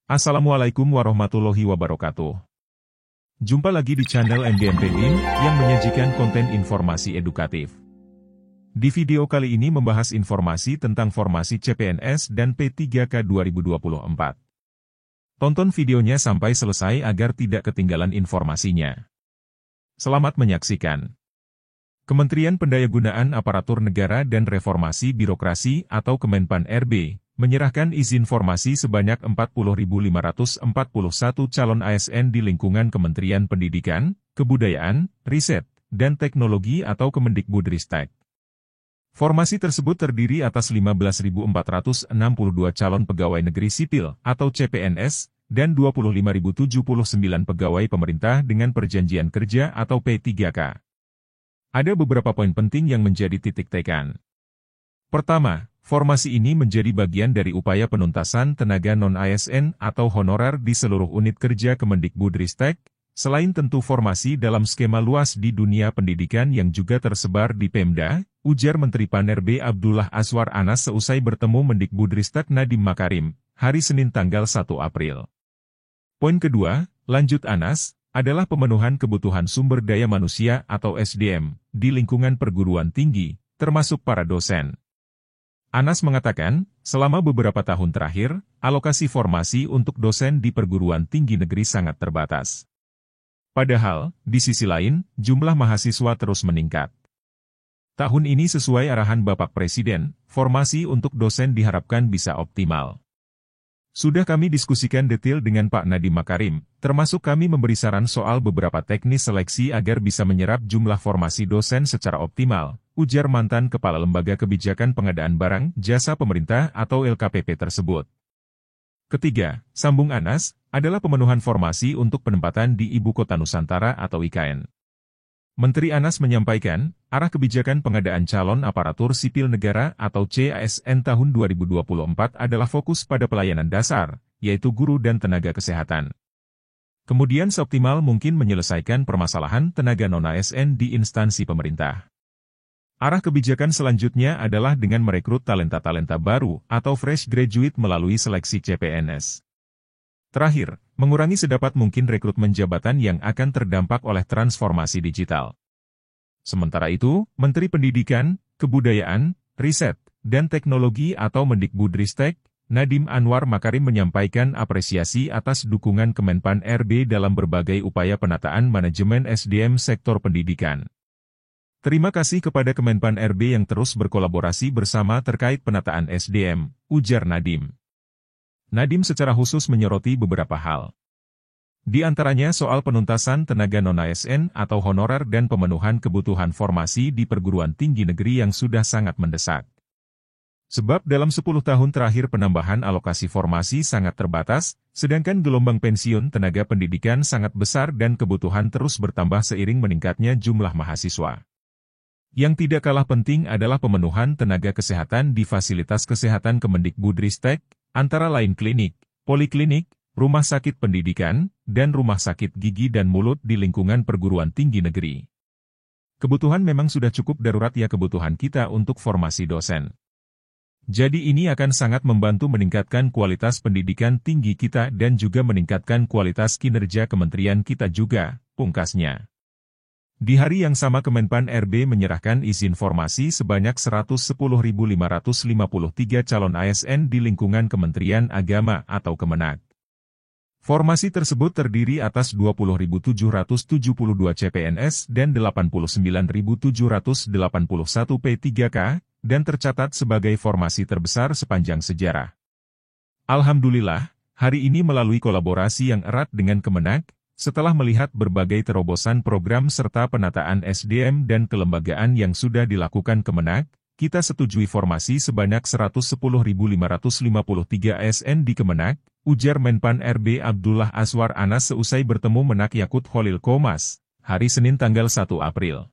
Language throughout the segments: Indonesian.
Assalamualaikum warahmatullahi wabarakatuh. Jumpa lagi di channel MGMP BIM yang menyajikan konten informasi edukatif. Di video kali ini membahas informasi tentang formasi CPNS dan P3K 2024. Tonton videonya sampai selesai agar tidak ketinggalan informasinya. Selamat menyaksikan. Kementerian Pendayagunaan Aparatur Negara dan Reformasi Birokrasi atau Kemenpan RB menyerahkan izin formasi sebanyak 40.541 calon ASN di lingkungan Kementerian Pendidikan, Kebudayaan, Riset, dan Teknologi atau Kemendikbudristek. Formasi tersebut terdiri atas 15.462 calon pegawai negeri sipil atau CPNS, dan 25.079 pegawai pemerintah dengan perjanjian kerja atau P3K. Ada beberapa poin penting yang menjadi titik tekan. Pertama, formasi ini menjadi bagian dari upaya penuntasan tenaga non-ASN atau honorer di seluruh unit kerja Kemendikbudristek, selain tentu formasi dalam skema luas di dunia pendidikan yang juga tersebar di Pemda, ujar Menteri Pan-RB Abdullah Azwar Anas seusai bertemu Mendikbudristek Nadiem Makarim, hari Senin tanggal 1 April. Poin kedua, lanjut Anas, adalah pemenuhan kebutuhan sumber daya manusia atau SDM di lingkungan perguruan tinggi, termasuk para dosen. Anas mengatakan, selama beberapa tahun terakhir, alokasi formasi untuk dosen di perguruan tinggi negeri sangat terbatas. Padahal, di sisi lain, jumlah mahasiswa terus meningkat. Tahun ini sesuai arahan Bapak Presiden, formasi untuk dosen diharapkan bisa optimal. Sudah kami diskusikan detail dengan Pak Nadiem Makarim, termasuk kami memberi saran soal beberapa teknis seleksi agar bisa menyerap jumlah formasi dosen secara optimal, ujar mantan Kepala Lembaga Kebijakan Pengadaan Barang Jasa Pemerintah atau LKPP tersebut. Ketiga, sambung Anas, adalah pemenuhan formasi untuk penempatan di Ibu Kota Nusantara atau IKN. Menteri Anas menyampaikan, arah kebijakan pengadaan calon aparatur sipil negara atau CASN tahun 2024 adalah fokus pada pelayanan dasar, yaitu guru dan tenaga kesehatan. Kemudian seoptimal mungkin menyelesaikan permasalahan tenaga non-ASN di instansi pemerintah. Arah kebijakan selanjutnya adalah dengan merekrut talenta-talenta baru atau fresh graduate melalui seleksi CPNS. Terakhir, mengurangi sedapat mungkin rekrutmen jabatan yang akan terdampak oleh transformasi digital. Sementara itu, Menteri Pendidikan, Kebudayaan, Riset, dan Teknologi atau Mendikbudristek, Nadiem Anwar Makarim menyampaikan apresiasi atas dukungan Kemenpan RB dalam berbagai upaya penataan manajemen SDM sektor pendidikan. Terima kasih kepada Kemenpan RB yang terus berkolaborasi bersama terkait penataan SDM, ujar Nadiem. Nadiem secara khusus menyoroti beberapa hal. Di antaranya soal penuntasan tenaga non-ASN atau honorer dan pemenuhan kebutuhan formasi di perguruan tinggi negeri yang sudah sangat mendesak. Sebab dalam 10 tahun terakhir penambahan alokasi formasi sangat terbatas, sedangkan gelombang pensiun tenaga pendidikan sangat besar dan kebutuhan terus bertambah seiring meningkatnya jumlah mahasiswa. Yang tidak kalah penting adalah pemenuhan tenaga kesehatan di fasilitas kesehatan Kemendikbudristek, antara lain klinik, poliklinik, rumah sakit pendidikan, dan rumah sakit gigi dan mulut di lingkungan perguruan tinggi negeri. Kebutuhan memang sudah cukup darurat ya kebutuhan kita untuk formasi dosen. Jadi ini akan sangat membantu meningkatkan kualitas pendidikan tinggi kita dan juga meningkatkan kualitas kinerja kementerian kita juga, pungkasnya. Di hari yang sama Kemenpan RB menyerahkan izin formasi sebanyak 110.553 calon ASN di lingkungan Kementerian Agama atau Kemenak. Formasi tersebut terdiri atas 20.772 CPNS dan 89.781 P3K, dan tercatat sebagai formasi terbesar sepanjang sejarah. Alhamdulillah, hari ini melalui kolaborasi yang erat dengan Kemenak, setelah melihat berbagai terobosan program serta penataan SDM dan kelembagaan yang sudah dilakukan Kemenak, kita setujui formasi sebanyak 110.553 ASN di Kemenak, ujar Menpan RB Abdullah Azwar Anas seusai bertemu Menak Yakut Khalil Qomas, hari Senin tanggal 1 April.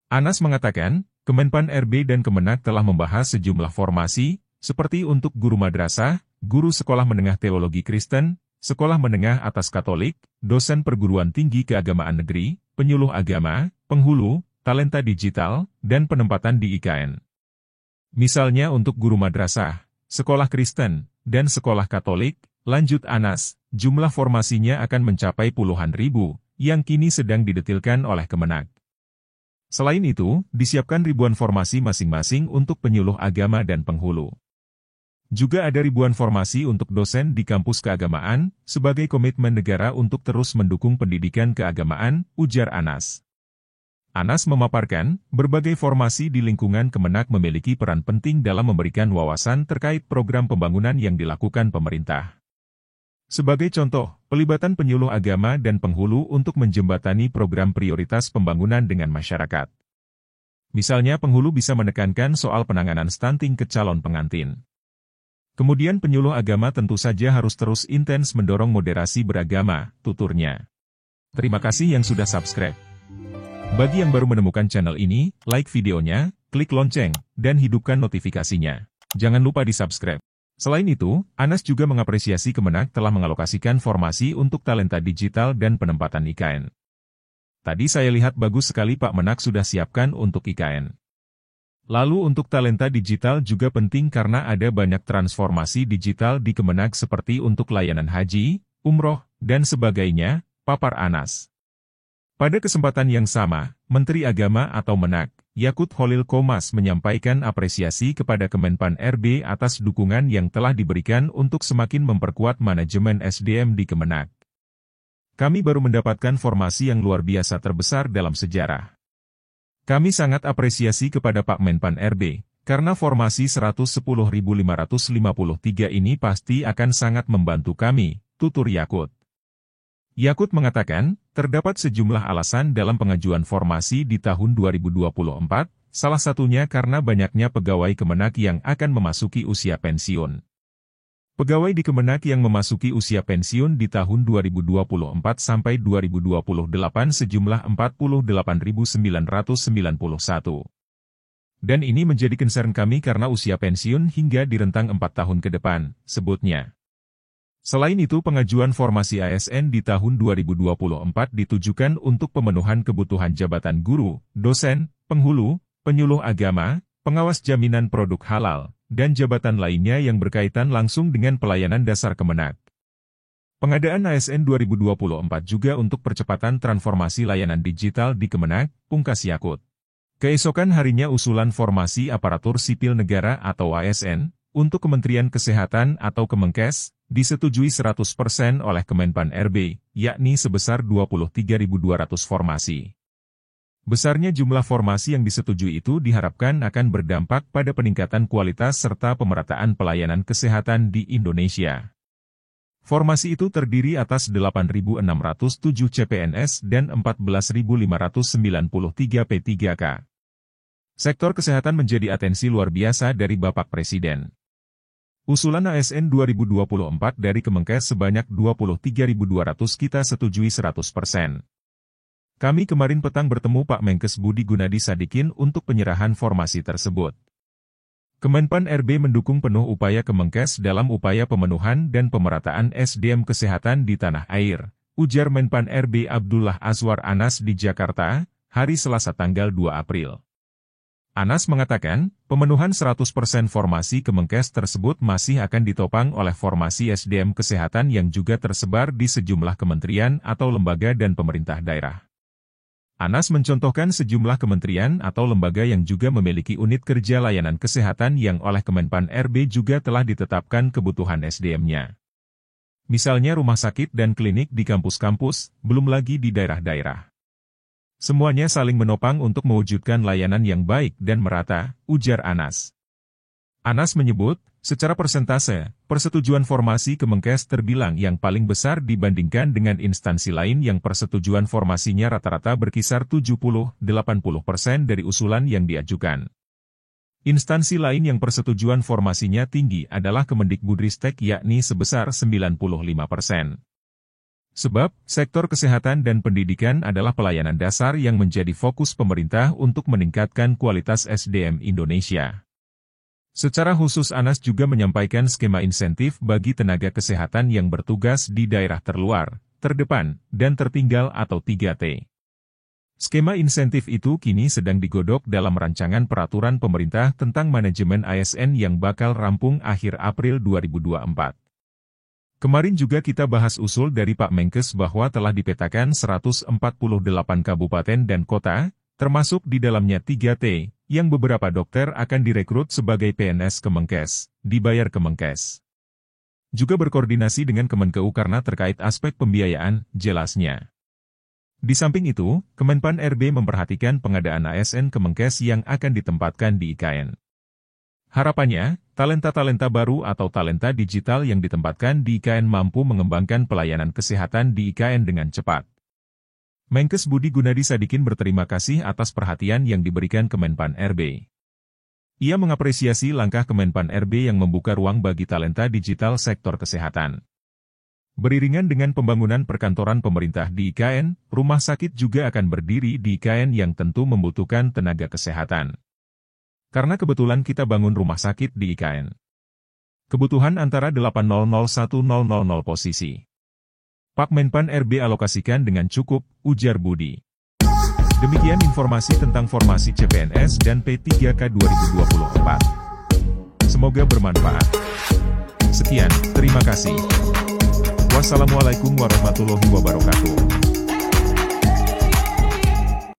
Anas mengatakan, Kemenpan RB dan Kemenak telah membahas sejumlah formasi, seperti untuk guru madrasah, guru sekolah menengah teologi Kristen, sekolah menengah atas Katolik, dosen perguruan tinggi keagamaan negeri, penyuluh agama, penghulu, talenta digital, dan penempatan di IKN. Misalnya untuk guru madrasah, sekolah Kristen, dan sekolah Katolik, Lanjut Anas, jumlah formasinya akan mencapai puluhan ribu, yang kini sedang didetilkan oleh Kemenak. Selain itu, disiapkan ribuan formasi masing-masing untuk penyuluh agama dan penghulu. Juga ada ribuan formasi untuk dosen di kampus keagamaan, sebagai komitmen negara untuk terus mendukung pendidikan keagamaan, ujar Anas. Anas memaparkan, berbagai formasi di lingkungan Kemenak memiliki peran penting dalam memberikan wawasan terkait program pembangunan yang dilakukan pemerintah. Sebagai contoh, pelibatan penyuluh agama dan penghulu untuk menjembatani program prioritas pembangunan dengan masyarakat. Misalnya penghulu bisa menekankan soal penanganan stunting ke calon pengantin. Kemudian penyuluh agama tentu saja harus terus intens mendorong moderasi beragama, tuturnya. Terima kasih yang sudah subscribe. Bagi yang baru menemukan channel ini, like videonya, klik lonceng, dan hidupkan notifikasinya. Jangan lupa di-subscribe. Selain itu, Anas juga mengapresiasi Kemenak telah mengalokasikan formasi untuk talenta digital dan penempatan IKN. Tadi saya lihat bagus sekali Pak Menak sudah siapkan untuk IKN. Lalu untuk talenta digital juga penting karena ada banyak transformasi digital di Kemenak seperti untuk layanan haji, umroh, dan sebagainya, papar Anas. Pada kesempatan yang sama, Menteri Agama atau Menak, Yakut Khalil Qomas menyampaikan apresiasi kepada Kemenpan RB atas dukungan yang telah diberikan untuk semakin memperkuat manajemen SDM di Kemenak. Kami baru mendapatkan formasi yang luar biasa terbesar dalam sejarah. Kami sangat apresiasi kepada Pak Menpan RB, karena formasi 110.553 ini pasti akan sangat membantu kami, tutur Yakut. Yakut mengatakan, terdapat sejumlah alasan dalam pengajuan formasi di tahun 2024, salah satunya karena banyaknya pegawai Kemenak yang akan memasuki usia pensiun. Pegawai di Kemenak yang memasuki usia pensiun di tahun 2024 sampai 2028 sejumlah 48.991. Dan ini menjadi concern kami karena usia pensiun hingga di rentang 4 tahun ke depan, sebutnya. Selain itu pengajuan formasi ASN di tahun 2024 ditujukan untuk pemenuhan kebutuhan jabatan guru, dosen, penghulu, penyuluh agama, pengawas jaminan produk halal, dan jabatan lainnya yang berkaitan langsung dengan pelayanan dasar Kemenak. Pengadaan ASN 2024 juga untuk percepatan transformasi layanan digital di Kemenak, pungkas Yakut. Keesokan harinya usulan formasi aparatur sipil negara atau ASN, untuk Kementerian Kesehatan atau Kemenkes, disetujui 100% oleh Kemenpan RB, yakni sebesar 23.200 formasi. Besarnya jumlah formasi yang disetujui itu diharapkan akan berdampak pada peningkatan kualitas serta pemerataan pelayanan kesehatan di Indonesia. Formasi itu terdiri atas 8.607 CPNS dan 14.593 P3K. Sektor kesehatan menjadi atensi luar biasa dari Bapak Presiden. Usulan ASN 2024 dari Kemenkes sebanyak 23.200 kita setujui 100%. Kami kemarin petang bertemu Pak Menkes Budi Gunadi Sadikin untuk penyerahan formasi tersebut. Kemenpan RB mendukung penuh upaya Kemenkes dalam upaya pemenuhan dan pemerataan SDM kesehatan di tanah air, ujar Menpan RB Abdullah Azwar Anas di Jakarta, hari Selasa tanggal 2 April. Anas mengatakan, pemenuhan 100% formasi Kemenkes tersebut masih akan ditopang oleh formasi SDM kesehatan yang juga tersebar di sejumlah kementerian atau lembaga dan pemerintah daerah. Anas mencontohkan sejumlah kementerian atau lembaga yang juga memiliki unit kerja layanan kesehatan yang oleh Kemenpan RB juga telah ditetapkan kebutuhan SDM-nya. Misalnya rumah sakit dan klinik di kampus-kampus, belum lagi di daerah-daerah. Semuanya saling menopang untuk mewujudkan layanan yang baik dan merata, ujar Anas. Anas menyebut, secara persentase, persetujuan formasi Kemenkes terbilang yang paling besar dibandingkan dengan instansi lain yang persetujuan formasinya rata-rata berkisar 70-80% dari usulan yang diajukan. Instansi lain yang persetujuan formasinya tinggi adalah Kemendikbudristek yakni sebesar 95%. Sebab, sektor kesehatan dan pendidikan adalah pelayanan dasar yang menjadi fokus pemerintah untuk meningkatkan kualitas SDM Indonesia. Secara khusus Anas juga menyampaikan skema insentif bagi tenaga kesehatan yang bertugas di daerah terluar, terdepan, dan tertinggal atau 3T. Skema insentif itu kini sedang digodok dalam rancangan peraturan pemerintah tentang manajemen ASN yang bakal rampung akhir April 2024. Kemarin juga kita bahas usul dari Pak Menkes bahwa telah dipetakan 148 kabupaten dan kota, termasuk di dalamnya 3T, yang beberapa dokter akan direkrut sebagai PNS Kemenkes, dibayar Kemenkes. Juga berkoordinasi dengan Kemenkeu karena terkait aspek pembiayaan, jelasnya. Di samping itu, Kemenpan RB memperhatikan pengadaan ASN Kemenkes yang akan ditempatkan di IKN. Harapannya, talenta-talenta baru atau talenta digital yang ditempatkan di IKN mampu mengembangkan pelayanan kesehatan di IKN dengan cepat. Menkes Budi Gunadi Sadikin berterima kasih atas perhatian yang diberikan Kemenpan RB. Ia mengapresiasi langkah Kemenpan RB yang membuka ruang bagi talenta digital sektor kesehatan. Beriringan dengan pembangunan perkantoran pemerintah di IKN, rumah sakit juga akan berdiri di IKN yang tentu membutuhkan tenaga kesehatan. Karena kebetulan kita bangun rumah sakit di IKN. Kebutuhan antara 800-1000 posisi. Pak Menpan RB alokasikan dengan cukup, ujar Budi. Demikian informasi tentang formasi CPNS dan P3K 2024. Semoga bermanfaat. Sekian, terima kasih. Wassalamualaikum warahmatullahi wabarakatuh.